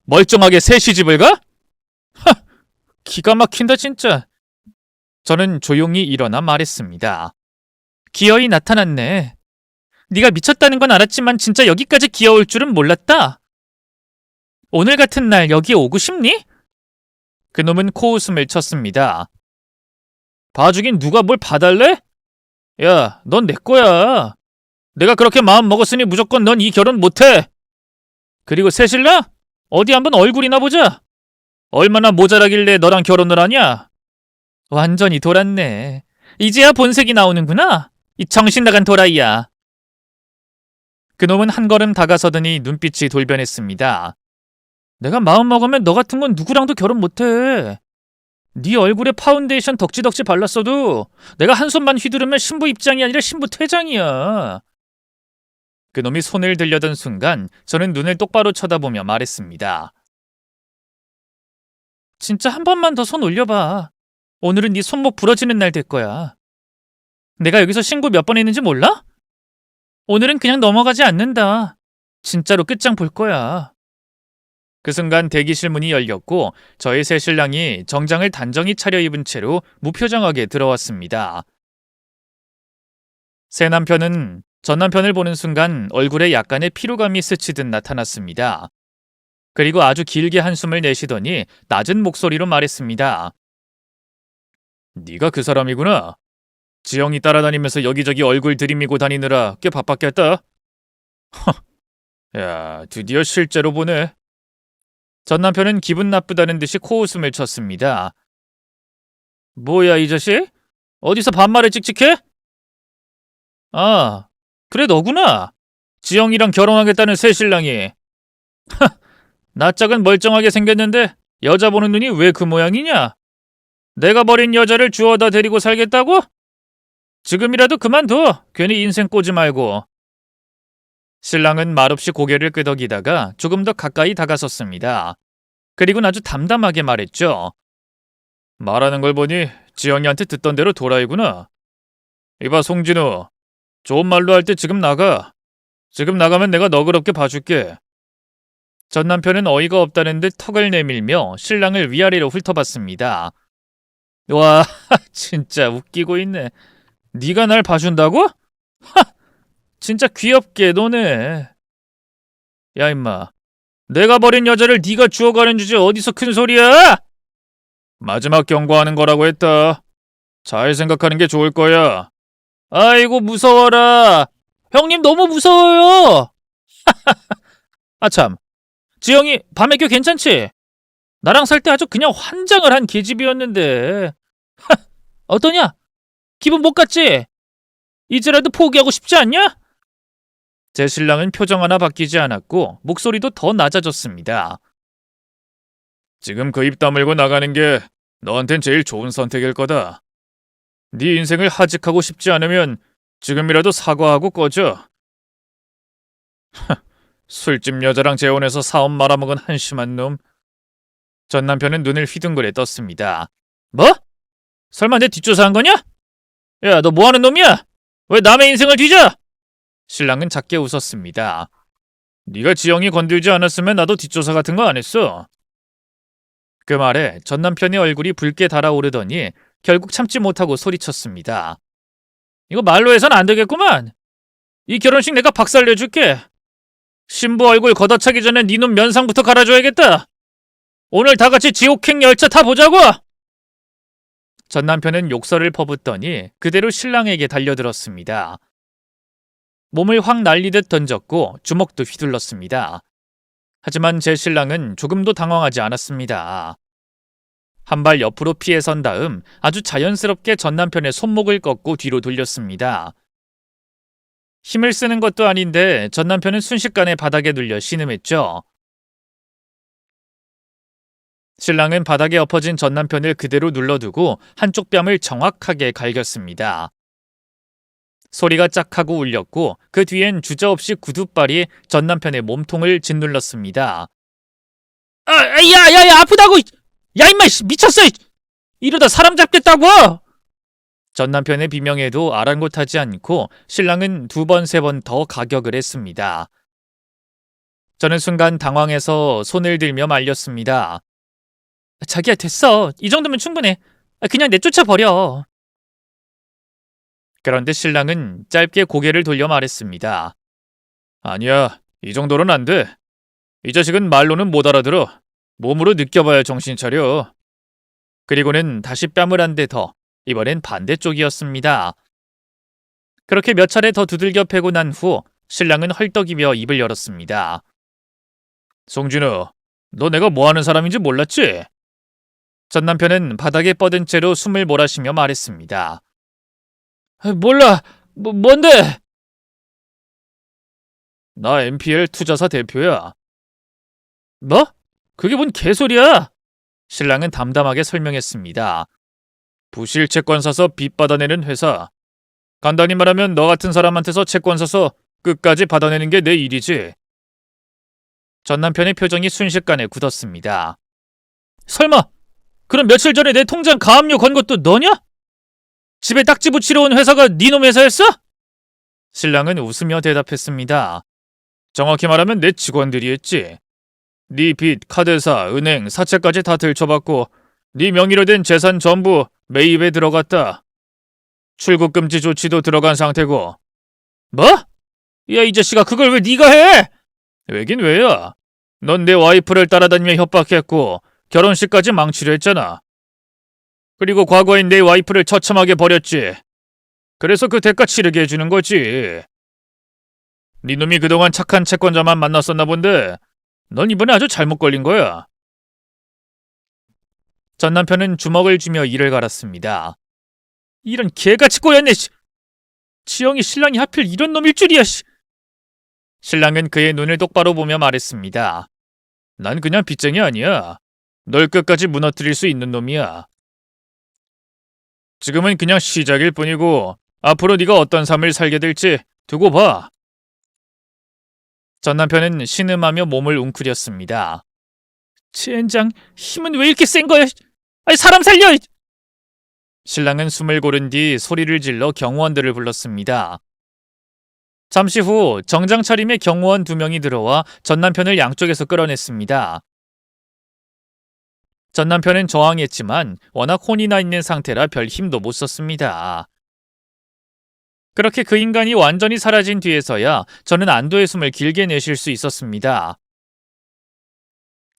멀쩡하게 새 시집을 가? 하! 기가 막힌다 진짜. 저는 조용히 일어나 말했습니다. 기어이 나타났네. 네가 미쳤다는 건 알았지만 진짜 여기까지 기어올 줄은 몰랐다. 오늘 같은 날 여기에 오고 싶니? 그놈은 코웃음을 쳤습니다. 봐주긴 누가 뭘 봐달래? 야, 넌 내 거야. 내가 그렇게 마음 먹었으니 무조건 넌 이 결혼 못해. 그리고 새신랑? 어디 한번 얼굴이나 보자. 얼마나 모자라길래 너랑 결혼을 하냐? 완전히 돌았네. 이제야 본색이 나오는구나. 이 정신 나간 도라이야. 그놈은 한 걸음 다가서더니 눈빛이 돌변했습니다. 내가 마음 먹으면 너 같은 건 누구랑도 결혼 못해. 네 얼굴에 파운데이션 덕지덕지 발랐어도 내가 한 손만 휘두르면 신부 입장이 아니라 신부 퇴장이야. 그놈이 손을 들려던 순간 저는 눈을 똑바로 쳐다보며 말했습니다. 진짜 한 번만 더 손 올려봐. 오늘은 네 손목 부러지는 날 될 거야. 내가 여기서 신고 몇 번 했는지 몰라? 오늘은 그냥 넘어가지 않는다. 진짜로 끝장 볼 거야. 그 순간 대기실 문이 열렸고 저의 새 신랑이 정장을 단정히 차려입은 채로 무표정하게 들어왔습니다. 새 남편은 전 남편을 보는 순간 얼굴에 약간의 피로감이 스치듯 나타났습니다. 그리고 아주 길게 한숨을 내쉬더니 낮은 목소리로 말했습니다. 네가 그 사람이구나. 지영이 따라다니면서 여기저기 얼굴 들이미고 다니느라 꽤 바빴겠다. 야, 드디어 실제로 보네. 전 남편은 기분 나쁘다는 듯이 코웃음을 쳤습니다. 뭐야 이 자식? 어디서 반말을 찍찍해? 아, 그래 너구나. 지영이랑 결혼하겠다는 새 신랑이. 낯짝은 멀쩡하게 생겼는데 여자 보는 눈이 왜 그 모양이냐? 내가 버린 여자를 주워다 데리고 살겠다고? 지금이라도 그만둬. 괜히 인생 꼬지 말고. 신랑은 말없이 고개를 끄덕이다가 조금 더 가까이 다가섰습니다. 그리고는 아주 담담하게 말했죠. 말하는 걸 보니 지영이한테 듣던 대로 도라이구나. 이봐 송진우. 좋은 말로 할 때 지금 나가. 지금 나가면 내가 너그럽게 봐줄게. 전 남편은 어이가 없다는 듯 턱을 내밀며 신랑을 위아래로 훑어봤습니다. 와, 진짜 웃기고 있네. 네가 날 봐준다고? 하! 진짜 귀엽게 노네. 야 임마, 내가 버린 여자를 네가 주워가는 주제 어디서 큰 소리야? 마지막 경고하는 거라고 했다. 잘 생각하는 게 좋을 거야. 아이고 무서워라. 형님 너무 무서워요. 아참, 지영이 밤에 껴 괜찮지? 나랑 살 때 아주 그냥 환장을 한 계집이었는데. 어떠냐? 기분 못 갔지? 이제라도 포기하고 싶지 않냐? 제 신랑은 표정 하나 바뀌지 않았고 목소리도 더 낮아졌습니다. 지금 그 입 다물고 나가는 게 너한텐 제일 좋은 선택일 거다. 네 인생을 하직하고 싶지 않으면 지금이라도 사과하고 꺼져. 술집 여자랑 재혼해서 사업 말아먹은 한심한 놈. 전 남편은 눈을 휘둥그레 떴습니다. 뭐? 설마 내 뒷조사한 거냐? 야, 너 뭐하는 놈이야? 왜 남의 인생을 뒤져? 신랑은 작게 웃었습니다. 네가 지영이 건들지 않았으면 나도 뒷조사 같은 거 안 했어. 그 말에 전 남편의 얼굴이 붉게 달아오르더니 결국 참지 못하고 소리쳤습니다. 이거 말로 해선 안 되겠구만. 이 결혼식 내가 박살내줄게. 신부 얼굴 걷어차기 전에 네 놈 면상부터 갈아줘야겠다. 오늘 다 같이 지옥행 열차 타보자고! 전 남편은 욕설을 퍼붓더니 그대로 신랑에게 달려들었습니다. 몸을 확 날리듯 던졌고 주먹도 휘둘렀습니다. 하지만 제 신랑은 조금도 당황하지 않았습니다. 한 발 옆으로 피해 선 다음 아주 자연스럽게 전 남편의 손목을 꺾고 뒤로 돌렸습니다. 힘을 쓰는 것도 아닌데 전 남편은 순식간에 바닥에 눌려 신음했죠. 신랑은 바닥에 엎어진 전 남편을 그대로 눌러두고 한쪽 뺨을 정확하게 갈겼습니다. 소리가 짝하고 울렸고 그 뒤엔 주저없이 구두발이 전 남편의 몸통을 짓눌렀습니다. 야, 아프다고! 야, 임마, 미쳤어! 이러다 사람 잡겠다고! 전 남편의 비명에도 아랑곳하지 않고 신랑은 2번, 3번 더 가격을 했습니다. 저는 순간 당황해서 손을 들며 말렸습니다. 자기야, 됐어. 이 정도면 충분해. 그냥 내쫓아 버려. 그런데 신랑은 짧게 고개를 돌려 말했습니다. 아니야, 이 정도는 안 돼. 이 자식은 말로는 못 알아들어. 몸으로 느껴봐야 정신 차려. 그리고는 다시 뺨을 한 대 더, 이번엔 반대쪽이었습니다. 그렇게 몇 차례 더 두들겨 패고 난 후 신랑은 헐떡이며 입을 열었습니다. 송진우, 너 내가 뭐하는 사람인지 몰랐지? 전 남편은 바닥에 뻗은 채로 숨을 몰아쉬며 말했습니다. 몰라, 뭔데? 나 NPL 투자사 대표야. 뭐? 그게 뭔 개소리야? 신랑은 담담하게 설명했습니다. 부실 채권 사서 빚 받아내는 회사. 간단히 말하면 너 같은 사람한테서 채권 사서 끝까지 받아내는 게 내 일이지. 전 남편의 표정이 순식간에 굳었습니다. 설마 그럼 며칠 전에 내 통장 가압류 건 것도 너냐? 집에 딱지 붙이러 온 회사가 네 놈 회사였어? 신랑은 웃으며 대답했습니다. 정확히 말하면 내 직원들이 했지. 네 빚, 카드사, 은행, 사채까지 다 들춰받고 네 명의로 된 재산 전부 매입에 들어갔다. 출국 금지 조치도 들어간 상태고. 뭐? 야, 이 자식아, 그걸 왜 네가 해? 왜긴 왜야. 넌 내 와이프를 따라다니며 협박했고 결혼식까지 망치려 했잖아. 그리고 과거엔 내 와이프를 처참하게 버렸지. 그래서 그 대가 치르게 해주는 거지. 네 놈이 그동안 착한 채권자만 만났었나 본데 넌 이번에 아주 잘못 걸린 거야. 전 남편은 주먹을 쥐며 이를 갈았습니다. 이런 개같이 꼬였네. 지영이 신랑이 하필 이런 놈일 줄이야. 신랑은 그의 눈을 똑바로 보며 말했습니다. 난 그냥 빚쟁이 아니야. 널 끝까지 무너뜨릴 수 있는 놈이야. 지금은 그냥 시작일 뿐이고 앞으로 네가 어떤 삶을 살게 될지 두고 봐. 전 남편은 신음하며 몸을 웅크렸습니다. 젠장, 힘은 왜 이렇게 센 거야? 아니, 사람 살려! 신랑은 숨을 고른 뒤 소리를 질러 경호원들을 불렀습니다. 잠시 후 정장 차림의 경호원 2명이 들어와 전 남편을 양쪽에서 끌어냈습니다. 전 남편은 저항했지만 워낙 혼이 나 있는 상태라 별 힘도 못 썼습니다. 그렇게 그 인간이 완전히 사라진 뒤에서야 저는 안도의 숨을 길게 내쉴 수 있었습니다.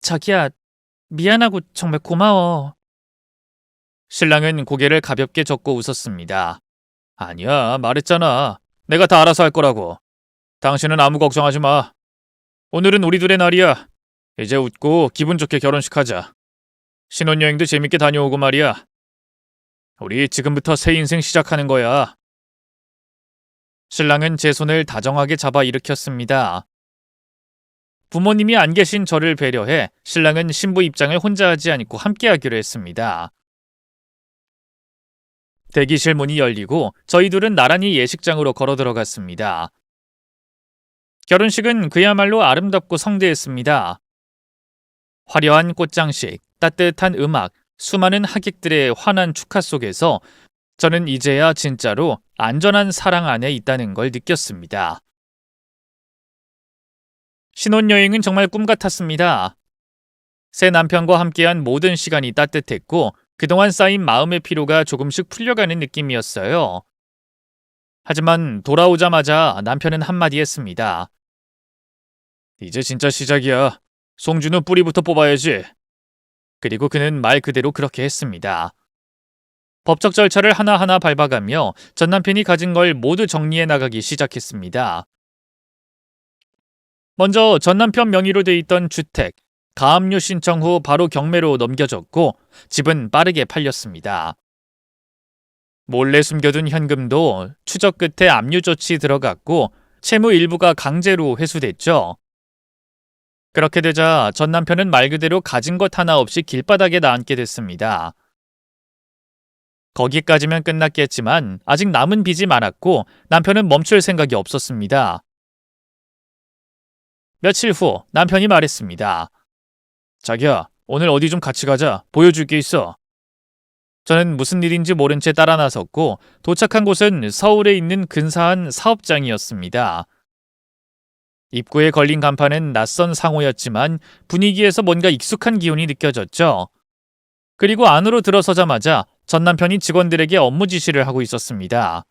자기야, 미안하고 정말 고마워. 신랑은 고개를 가볍게 젓고 웃었습니다. 아니야, 말했잖아. 내가 다 알아서 할 거라고. 당신은 아무 걱정하지 마. 오늘은 우리 둘의 날이야. 이제 웃고 기분 좋게 결혼식 하자. 신혼여행도 재밌게 다녀오고 말이야. 우리 지금부터 새 인생 시작하는 거야. 신랑은 제 손을 다정하게 잡아 일으켰습니다. 부모님이 안 계신 저를 배려해 신랑은 신부 입장을 혼자 하지 않고 함께 하기로 했습니다. 대기실 문이 열리고 저희 둘은 나란히 예식장으로 걸어 들어갔습니다. 결혼식은 그야말로 아름답고 성대했습니다. 화려한 꽃장식, 따뜻한 음악, 수많은 하객들의 환한 축하 속에서 저는 이제야 진짜로 안전한 사랑 안에 있다는 걸 느꼈습니다. 신혼여행은 정말 꿈 같았습니다. 새 남편과 함께한 모든 시간이 따뜻했고 그동안 쌓인 마음의 피로가 조금씩 풀려가는 느낌이었어요. 하지만 돌아오자마자 남편은 한마디 했습니다. 이제 진짜 시작이야. 송준우 뿌리부터 뽑아야지. 그리고 그는 말 그대로 그렇게 했습니다. 법적 절차를 하나하나 밟아가며 전 남편이 가진 걸 모두 정리해 나가기 시작했습니다. 먼저 전 남편 명의로 돼 있던 주택, 가압류 신청 후 바로 경매로 넘겨졌고 집은 빠르게 팔렸습니다. 몰래 숨겨둔 현금도 추적 끝에 압류 조치 들어갔고 채무 일부가 강제로 회수됐죠. 그렇게 되자 전 남편은 말 그대로 가진 것 하나 없이 길바닥에 나앉게 됐습니다. 거기까지면 끝났겠지만 아직 남은 빚이 많았고 남편은 멈출 생각이 없었습니다. 며칠 후 남편이 말했습니다. 자기야, 오늘 어디 좀 같이 가자. 보여줄 게 있어. 저는 무슨 일인지 모른 채 따라 나섰고 도착한 곳은 서울에 있는 근사한 사업장이었습니다. 입구에 걸린 간판은 낯선 상호였지만 분위기에서 뭔가 익숙한 기운이 느껴졌죠. 그리고 안으로 들어서자마자 전 남편이 직원들에게 업무 지시를 하고 있었습니다.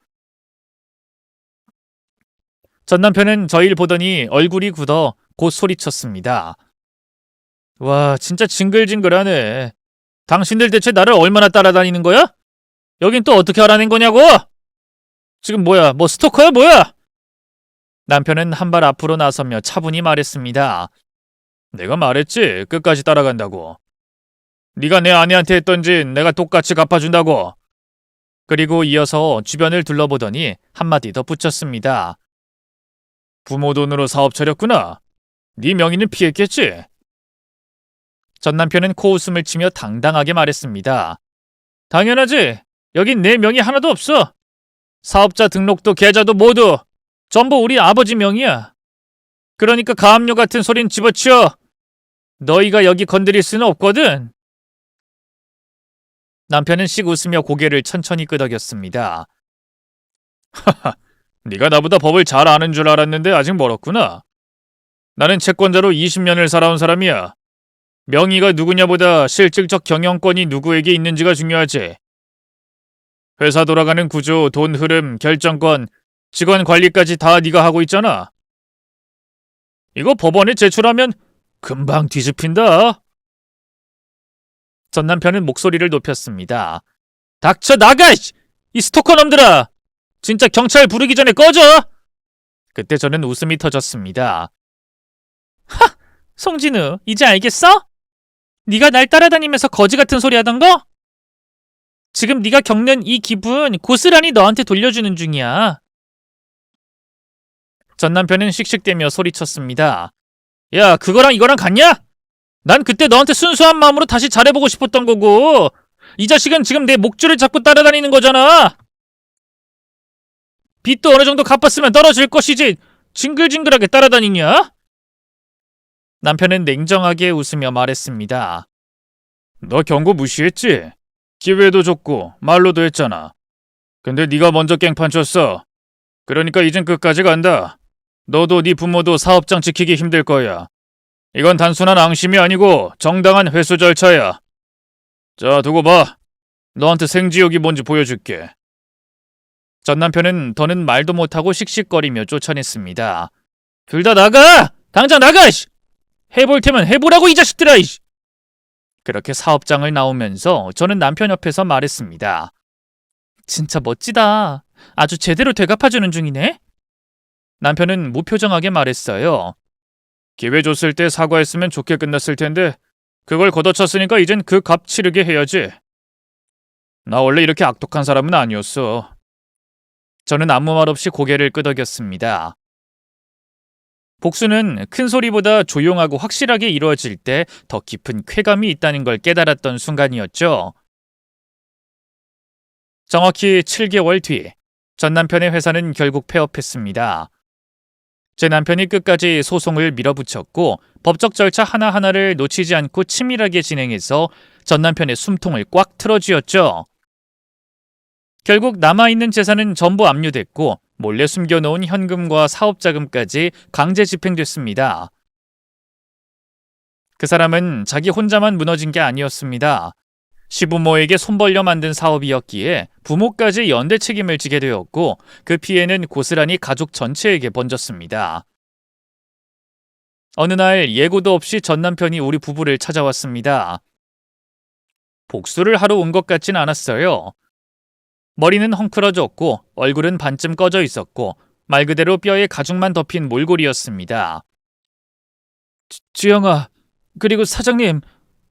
전 남편은 저 일 보더니 얼굴이 굳어 곧 소리쳤습니다. 와, 진짜 징글징글하네. 당신들 대체 나를 얼마나 따라다니는 거야? 여긴 또 어떻게 알아낸 거냐고? 지금 뭐야, 뭐 스토커야 뭐야? 남편은 한 발 앞으로 나서며 차분히 말했습니다. 내가 말했지, 끝까지 따라간다고. 네가 내 아내한테 했던 짓 내가 똑같이 갚아준다고. 그리고 이어서 주변을 둘러보더니 한마디 더 붙였습니다. 부모 돈으로 사업 차렸구나. 네 명의는 피했겠지? 전 남편은 코웃음을 치며 당당하게 말했습니다. 당연하지. 여긴 내 명의 하나도 없어. 사업자 등록도 계좌도 모두 전부 우리 아버지 명의야. 그러니까 가압류 같은 소린 집어치워. 너희가 여기 건드릴 수는 없거든. 남편은 씩 웃으며 고개를 천천히 끄덕였습니다. 하하, 네가 나보다 법을 잘 아는 줄 알았는데 아직 멀었구나. 나는 채권자로 20년을 살아온 사람이야. 명의가 누구냐보다 실질적 경영권이 누구에게 있는지가 중요하지. 회사 돌아가는 구조, 돈 흐름, 결정권, 직원 관리까지 다 네가 하고 있잖아. 이거 법원에 제출하면 금방 뒤집힌다. 전 남편은 목소리를 높였습니다. 닥쳐 나가! 이 스토커 놈들아! 진짜 경찰 부르기 전에 꺼져! 그때 저는 웃음이 터졌습니다. 하! 송진우, 이제 알겠어? 네가 날 따라다니면서 거지 같은 소리 하던 거? 지금 네가 겪는 이 기분 고스란히 너한테 돌려주는 중이야. 전 남편은 씩씩대며 소리쳤습니다. 야, 그거랑 이거랑 같냐? 난 그때 너한테 순수한 마음으로 다시 잘해보고 싶었던 거고 이 자식은 지금 내 목줄을 잡고 따라다니는 거잖아. 빚도 어느 정도 갚았으면 떨어질 것이지 징글징글하게 따라다니냐? 남편은 냉정하게 웃으며 말했습니다. 너 경고 무시했지? 기회도 줬고 말로도 했잖아. 근데 네가 먼저 깽판 쳤어. 그러니까 이젠 끝까지 간다. 너도 네 부모도 사업장 지키기 힘들 거야. 이건 단순한 앙심이 아니고 정당한 회수 절차야. 자, 두고 봐. 너한테 생지옥이 뭔지 보여줄게. 전 남편은 더는 말도 못하고 씩씩거리며 쫓아냈습니다. 둘 다 나가! 당장 나가! 해볼 테면 해보라고 이 자식들아! 그렇게 사업장을 나오면서 저는 남편 옆에서 말했습니다. 진짜 멋지다. 아주 제대로 되갚아주는 중이네. 남편은 무표정하게 말했어요. 기회 줬을 때 사과했으면 좋게 끝났을 텐데 그걸 걷어찼으니까 이젠 그 값 치르게 해야지. 나 원래 이렇게 악독한 사람은 아니었어. 저는 아무 말 없이 고개를 끄덕였습니다. 복수는 큰 소리보다 조용하고 확실하게 이루어질 때 더 깊은 쾌감이 있다는 걸 깨달았던 순간이었죠. 정확히 7개월 뒤, 전 남편의 회사는 결국 폐업했습니다. 제 남편이 끝까지 소송을 밀어붙였고 법적 절차 하나하나를 놓치지 않고 치밀하게 진행해서 전 남편의 숨통을 꽉 틀어쥐었죠. 결국 남아있는 재산은 전부 압류됐고 몰래 숨겨놓은 현금과 사업자금까지 강제 집행됐습니다. 그 사람은 자기 혼자만 무너진 게 아니었습니다. 시부모에게 손 벌려 만든 사업이었기에 부모까지 연대 책임을 지게 되었고 그 피해는 고스란히 가족 전체에게 번졌습니다. 어느 날 예고도 없이 전 남편이 우리 부부를 찾아왔습니다. 복수를 하러 온 것 같진 않았어요. 머리는 헝클어졌고 얼굴은 반쯤 꺼져 있었고 말 그대로 뼈에 가죽만 덮인 몰골이었습니다. 주영아, 그리고 사장님,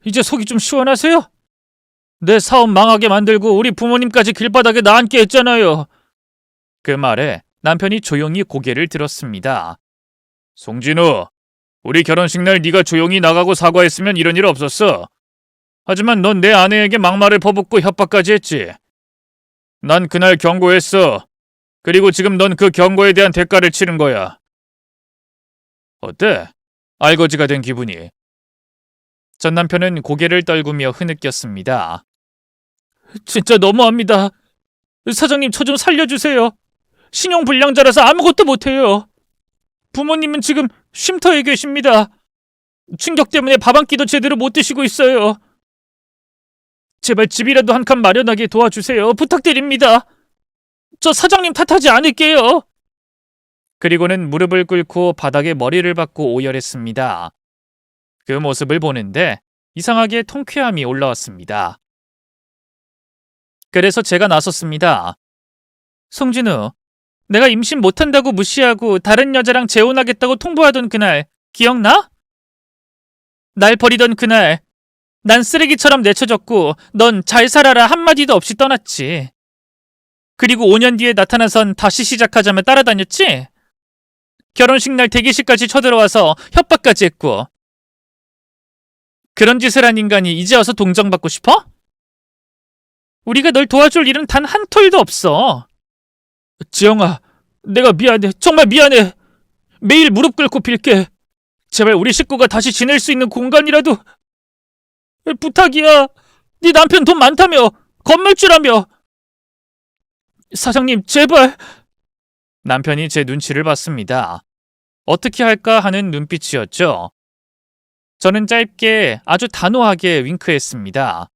이제 속이 좀 시원하세요? 내 사업 망하게 만들고 우리 부모님까지 길바닥에 나앉게 했잖아요. 그 말에 남편이 조용히 고개를 들었습니다. 송진우, 우리 결혼식 날 네가 조용히 나가고 사과했으면 이런 일 없었어. 하지만 넌 내 아내에게 막말을 퍼붓고 협박까지 했지. 난 그날 경고했어. 그리고 지금 넌 그 경고에 대한 대가를 치른 거야. 어때? 알거지가 된 기분이. 전 남편은 고개를 떨구며 흐느꼈습니다. 진짜 너무합니다. 사장님, 저 좀 살려주세요. 신용불량자라서 아무것도 못해요. 부모님은 지금 쉼터에 계십니다. 충격 때문에 밥 한 끼도 제대로 못 드시고 있어요. 제발 집이라도 한 칸 마련하게 도와주세요. 부탁드립니다. 저 사장님 탓하지 않을게요. 그리고는 무릎을 꿇고 바닥에 머리를 박고 오열했습니다. 그 모습을 보는데 이상하게 통쾌함이 올라왔습니다. 그래서 제가 나섰습니다. 송진우, 내가 임신 못한다고 무시하고 다른 여자랑 재혼하겠다고 통보하던 그날 기억나? 날 버리던 그날 난 쓰레기처럼 내쳐졌고 넌 잘 살아라 한마디도 없이 떠났지. 그리고 5년 뒤에 나타나선 다시 시작하자며 따라다녔지? 결혼식 날 대기실까지 쳐들어와서 협박까지 했고. 그런 짓을 한 인간이 이제 와서 동정받고 싶어? 우리가 널 도와줄 일은 단 한 톨도 없어. 지영아, 내가 미안해. 정말 미안해. 매일 무릎 꿇고 빌게. 제발 우리 식구가 다시 지낼 수 있는 공간이라도. 부탁이야. 네 남편 돈 많다며. 건물주라며. 사장님, 제발. 남편이 제 눈치를 봤습니다. 어떻게 할까 하는 눈빛이었죠. 저는 짧게 아주 단호하게 윙크했습니다.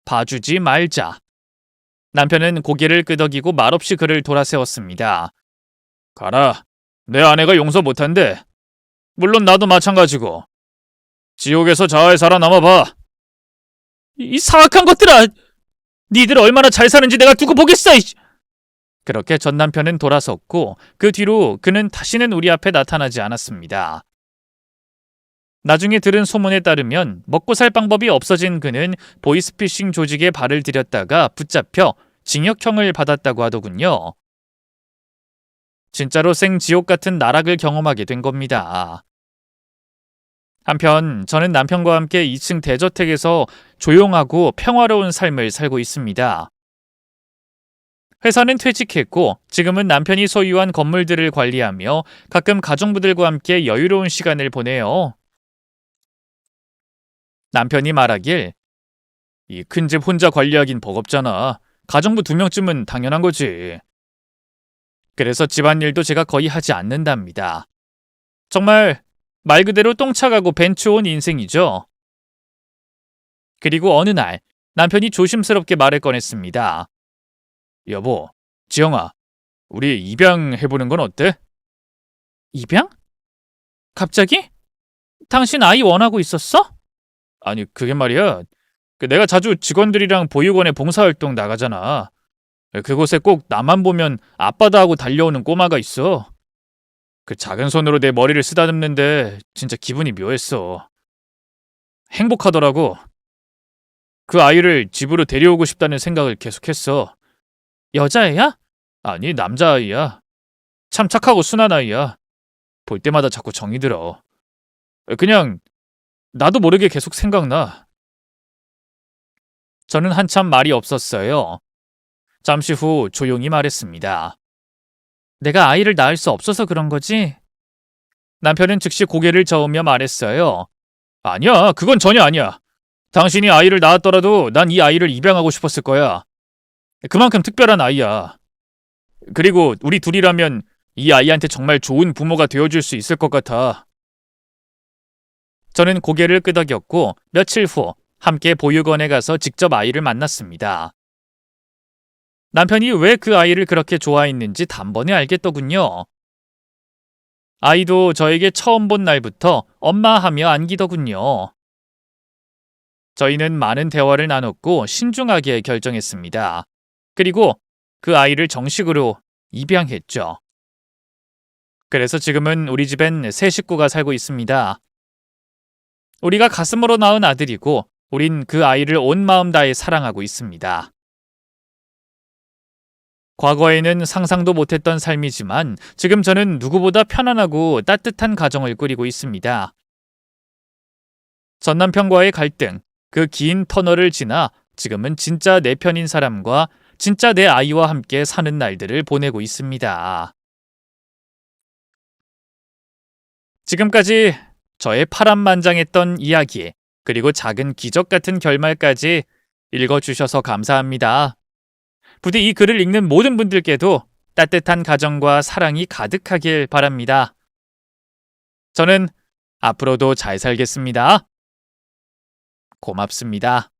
봐주지 말자. 남편은 고개를 끄덕이고 말없이 그를 돌아세웠습니다. 가라. 내 아내가 용서 못한대. 물론 나도 마찬가지고. 지옥에서 잘 살아남아봐. 이 사악한 것들아! 니들 얼마나 잘 사는지 내가 두고 보겠어! 그렇게 전 남편은 돌아섰고 그 뒤로 그는 다시는 우리 앞에 나타나지 않았습니다. 나중에 들은 소문에 따르면 먹고 살 방법이 없어진 그는 보이스피싱 조직에 발을 들였다가 붙잡혀 징역형을 받았다고 하더군요. 진짜로 생지옥 같은 나락을 경험하게 된 겁니다. 한편 저는 남편과 함께 2층 대저택에서 조용하고 평화로운 삶을 살고 있습니다. 회사는 퇴직했고 지금은 남편이 소유한 건물들을 관리하며 가끔 가족부들과 함께 여유로운 시간을 보내요. 남편이 말하길 이 큰 집 혼자 관리하긴 버겁잖아. 가정부 2명쯤은 당연한 거지. 그래서 집안일도 제가 거의 하지 않는답니다. 정말 말 그대로 똥차가고 벤츠온 인생이죠. 그리고 어느 날 남편이 조심스럽게 말을 꺼냈습니다. 여보, 지영아, 우리 입양해보는 건 어때? 입양? 갑자기? 당신 아이 원하고 있었어? 아니, 그게 말이야. 내가 자주 직원들이랑 보육원에 봉사활동 나가잖아. 그곳에 꼭 나만 보면 아빠다 하고 달려오는 꼬마가 있어. 그 작은 손으로 내 머리를 쓰다듬는데 진짜 기분이 묘했어. 행복하더라고. 그 아이를 집으로 데려오고 싶다는 생각을 계속했어. 여자애야? 아니, 남자아이야. 참 착하고 순한 아이야. 볼 때마다 자꾸 정이 들어. 그냥 나도 모르게 계속 생각나. 저는 한참 말이 없었어요. 잠시 후 조용히 말했습니다. 내가 아이를 낳을 수 없어서 그런 거지? 남편은 즉시 고개를 저으며 말했어요. 아니야, 그건 전혀 아니야. 당신이 아이를 낳았더라도 난 이 아이를 입양하고 싶었을 거야. 그만큼 특별한 아이야. 그리고 우리 둘이라면 이 아이한테 정말 좋은 부모가 되어줄 수 있을 것 같아. 저는 고개를 끄덕였고 며칠 후 함께 보육원에 가서 직접 아이를 만났습니다. 남편이 왜 그 아이를 그렇게 좋아했는지 단번에 알겠더군요. 아이도 저에게 처음 본 날부터 엄마 하며 안기더군요. 저희는 많은 대화를 나눴고 신중하게 결정했습니다. 그리고 그 아이를 정식으로 입양했죠. 그래서 지금은 우리 집엔 세 식구가 살고 있습니다. 우리가 가슴으로 낳은 아들이고 우린 그 아이를 온 마음 다해 사랑하고 있습니다. 과거에는 상상도 못했던 삶이지만 지금 저는 누구보다 편안하고 따뜻한 가정을 꾸리고 있습니다. 전 남편과의 갈등, 그 긴 터널을 지나 지금은 진짜 내 편인 사람과 진짜 내 아이와 함께 사는 날들을 보내고 있습니다. 지금까지 저의 파란만장했던 이야기, 그리고 작은 기적 같은 결말까지 읽어주셔서 감사합니다. 부디 이 글을 읽는 모든 분들께도 따뜻한 가정과 사랑이 가득하길 바랍니다. 저는 앞으로도 잘 살겠습니다. 고맙습니다.